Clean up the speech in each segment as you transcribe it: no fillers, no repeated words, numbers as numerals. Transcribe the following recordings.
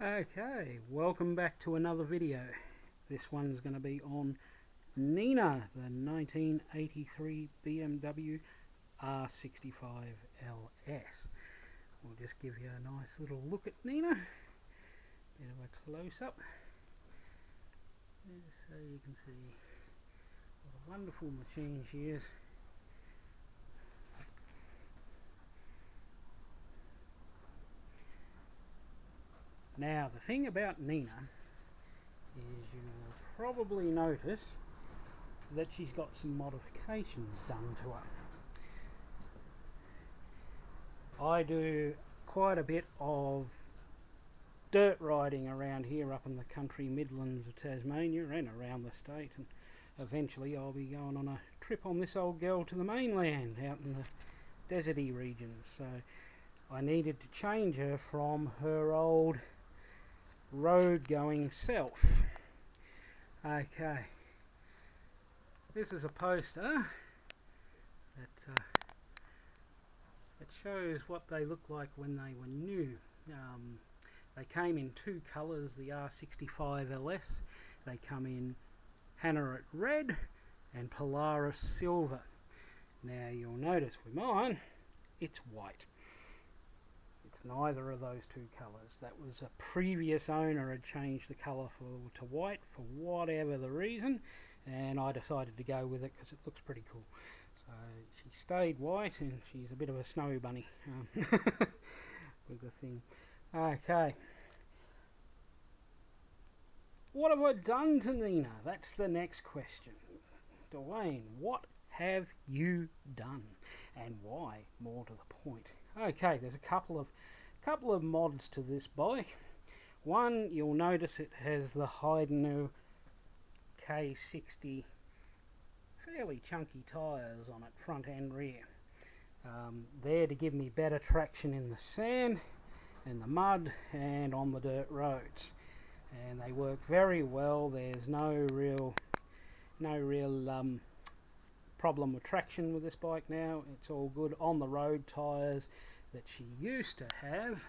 Okay, welcome back to another video. This one's going to be on Nina, the 1983 BMW R65 LS. We'll just give you a nice little look at Nina. Bit of a close-up, so you can see what a wonderful machine she is. Now, the thing about Nina is you'll probably notice that she's got some modifications done to her. I do quite a bit of dirt riding around here up in the country Midlands of Tasmania and around the state, and eventually I'll be going on a trip on this old girl to the mainland out in the deserty regions. So I needed to change her from her old road going self. Okay, this is a poster that shows what they look like when they were new. They came in two colours, the R65 LS. They come in Hanarit Red and Polaris Silver. Now you'll notice with mine, it's white. It's neither of those two colours. That was a previous owner had changed the colour to white for whatever the reason, and I decided to go with it because it looks pretty cool. So she stayed white, and she's a bit of a snow bunny with the thing. Okay. What have I done to Nina? That's the next question. Dwayne, what have you done, and why? More to the point. Okay, there's a couple of mods to this bike. One, you'll notice it has the Haidenu K60 fairly chunky tyres on it, front and rear. There to give me better traction in the sand, in the mud, and on the dirt roads. And they work very well. There's no real problem with traction with this bike now. It's all good on the road tyres that she used to have,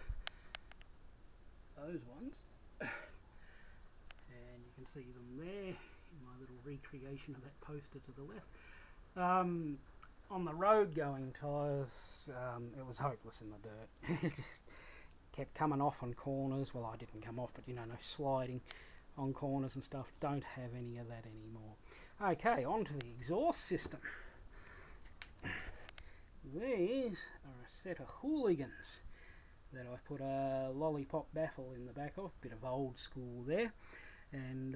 those ones, and you can see them there in my little recreation of that poster to the left. On the road going tyres, it was hopeless in the dirt. It just kept coming off on corners. Well, I didn't come off, but you know, no sliding on corners and stuff. Don't have any of that anymore. Okay, on to the exhaust system. These are a set of Hooligans that I put a lollipop baffle in the back of. Bit of old school there, and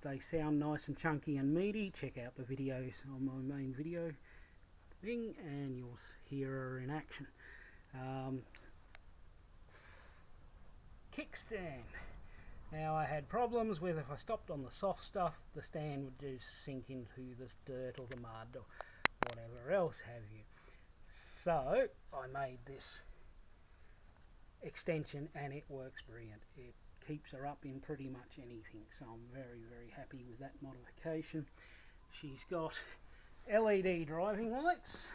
they sound nice and chunky and meaty. Check out the videos on my main video thing and you'll hear her in action. Kickstand. Now, I had problems with if I stopped on the soft stuff, the stand would just sink into this dirt or the mud or whatever else have you. So I made this extension and it works brilliant. It keeps her up in pretty much anything, so I'm very happy with that modification. She's got LED driving lights,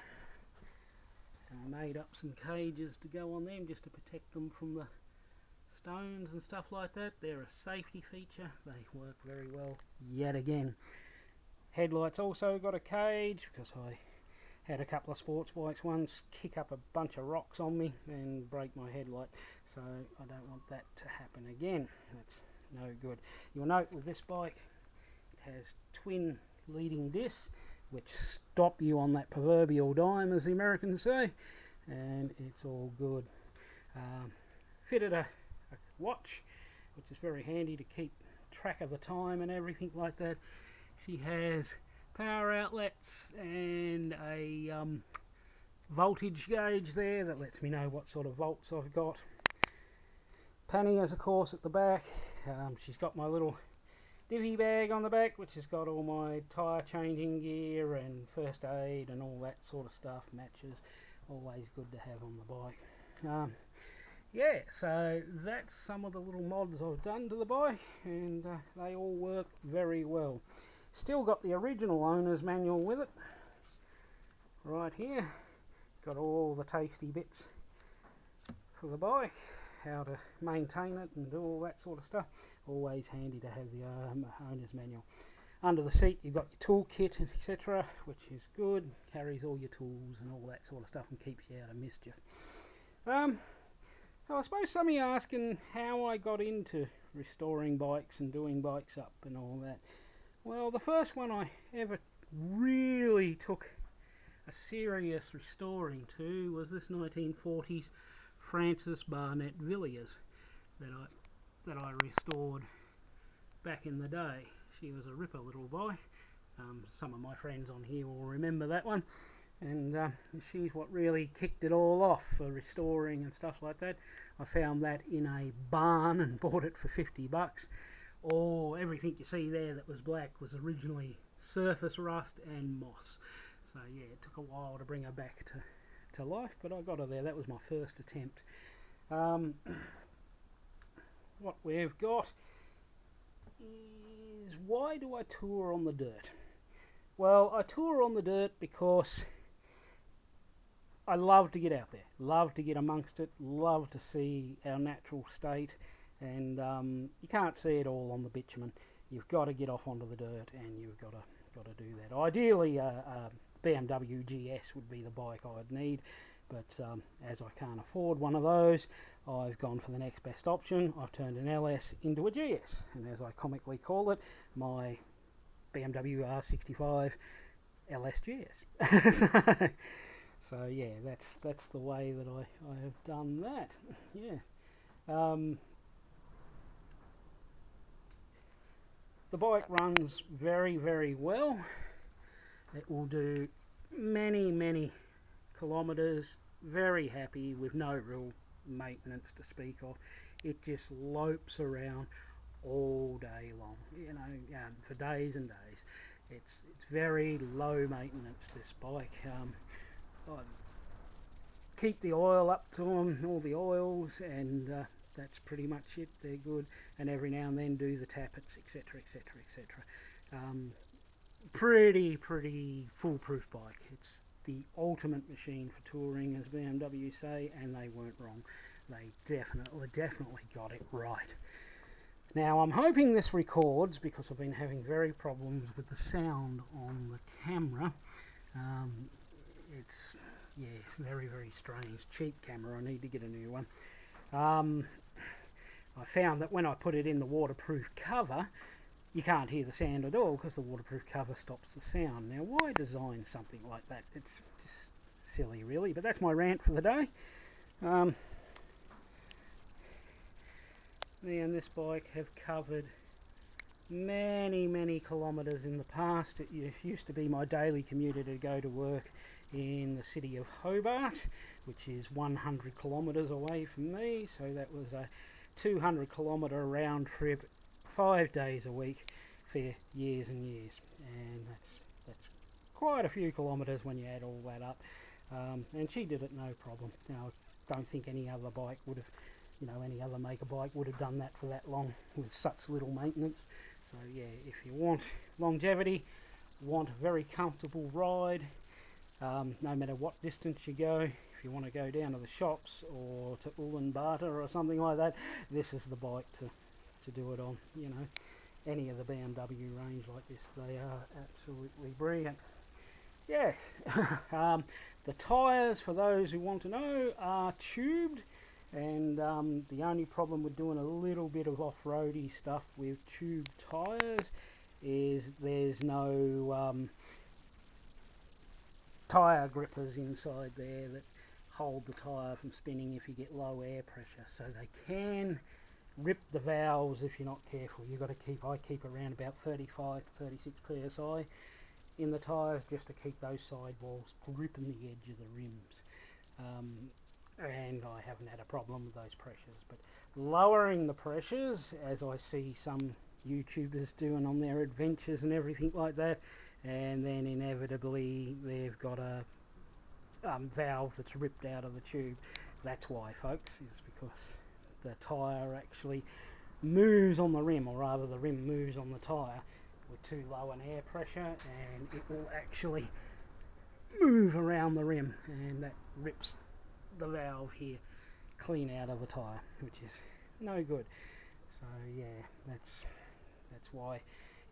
and I made up some cages to go on them just to protect them from the stones and stuff like that. They're a safety feature. They work very well yet again. Headlights also got a cage because I had a couple of sports bikes once kick up a bunch of rocks on me and break my headlight, so I don't want that to happen again. That's no good. You'll note with this bike it has twin leading discs which stop you on that proverbial dime, as the Americans say, and it's all good. Fitted a watch, which is very handy to keep track of the time and everything like that. She has power outlets and a voltage gauge there that lets me know what sort of volts I've got. Panniers, of course, at the back. She's got my little divvy bag on the back, which has got all my tyre changing gear and first aid and all that sort of stuff. Matches, always good to have on the bike. Yeah, so that's some of the little mods I've done to the bike, and they all work very well. Still got the original owner's manual with it right here. Got all the tasty bits for the bike. how to maintain it and do all that sort of stuff, always handy to have the owner's manual. Under the seat you've got your toolkit, etc., which is good, carries all your tools and all that sort of stuff and keeps you out of mischief. So I suppose some of you are asking how I got into restoring bikes and doing bikes up and all that. Well, the first one I ever really took a serious restoring to was this 1940s Frances Barnett Villiers that I restored back in the day. She was a ripper little bike. Some of my friends on here will remember that one, and she's what really kicked it all off for restoring and stuff like that. I found that in a barn and bought it for 50 bucks. Everything you see there that was black was originally surface rust and moss. So yeah, it took a while to bring her back to life, but I got her there. That was my first attempt. What we've got is, why do I tour on the dirt? Well, I tour on the dirt because I love to get out there, love to get amongst it, love to see our natural state, and you can't see it all on the bitumen. You've got to get off onto the dirt, and you've got to do that. Ideally, a BMW GS would be the bike I'd need, but as I can't afford one of those, I've gone for the next best option. I've turned an LS into a GS, and as I comically call it, my BMW R65 LS GS. So yeah, that's the way that I have done that. Yeah. The bike runs very, very well. It will do many kilometres, very happy, with no real maintenance to speak of. It just lopes around all day long, you know, for days and days. It's very low maintenance, this bike. I keep the oil up to them, all the oils, and that's pretty much it. They're good, and every now and then do the tappets, etc, etc, etc. Pretty foolproof bike. It's the ultimate machine for touring, as BMW say, and they weren't wrong. They definitely got it right. Now I'm hoping this records, because I've been having very problems with the sound on the camera. It's, yeah, very strange. Cheap camera, I need to get a new one. I found that when I put it in the waterproof cover, you can't hear the sound at all because the waterproof cover stops the sound. Now, why design something like that? It's just silly, really. But that's my rant for the day. Me and this bike have covered many kilometres in the past. It used to be my daily commuter to go to work in the city of Hobart, which is 100 kilometres away from me, so that was a 200 kilometre round trip, 5 days a week for years and years, and that's quite a few kilometres when you add all that up. And she did it no problem. Now, I don't think any other bike would have, you know, any other maker bike would have done that for that long with such little maintenance. So yeah, if you want longevity, want a very comfortable ride, no matter what distance you go, if you want to go down to the shops or to Ulaanbaatar or something like that, this is the bike to do it on. You know, any of the BMW range like this, they are absolutely brilliant. Yeah. The tyres, for those who want to know, are tubed, and the only problem with doing a little bit of off-roady stuff with tube tyres is there's no tyre grippers inside there that hold the tyre from spinning if you get low air pressure, so they can rip the valves if you're not careful. You've got to I keep around about 35 to 36 psi in the tyres just to keep those sidewalls gripping the edge of the rims. And I haven't had a problem with those pressures, but lowering the pressures, as I see some YouTubers doing on their adventures and everything like that, and then inevitably they've got a valve that's ripped out of the tube. That's why, folks, is because the tyre actually moves on the rim, or rather the rim moves on the tyre with too low an air pressure, and it will actually move around the rim, and that rips the valve here clean out of the tyre, which is no good. So yeah, that's why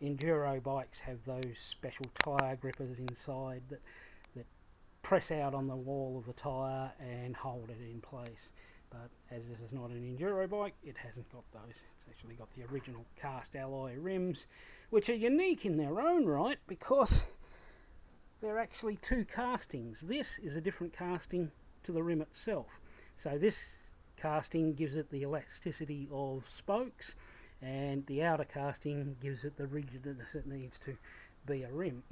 enduro bikes have those special tyre grippers inside that press out on the wall of the tyre and hold it in place. But as this is not an enduro bike, it hasn't got those. It's actually got the original cast alloy rims, which are unique in their own right because they're actually two castings. This is a different casting to the rim itself. So this casting gives it the elasticity of spokes, and the outer casting gives it the rigidness it needs to be a rim.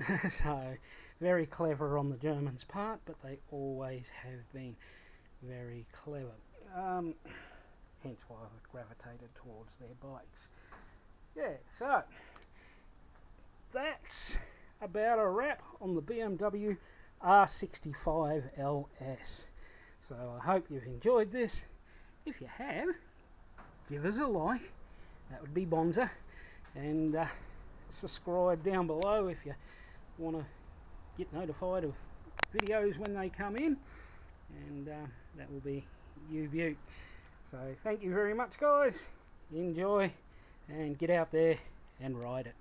So very clever on the Germans' part, but they always have been very clever. Hence why I've gravitated towards their bikes. Yeah, so that's about a wrap on the BMW R65 LS. So I hope you've enjoyed this. If you have, give us a like, that would be bonza, and subscribe down below if you want to get notified of videos when they come in, and that will be you beaut. So thank you very much guys, enjoy and get out there and ride it.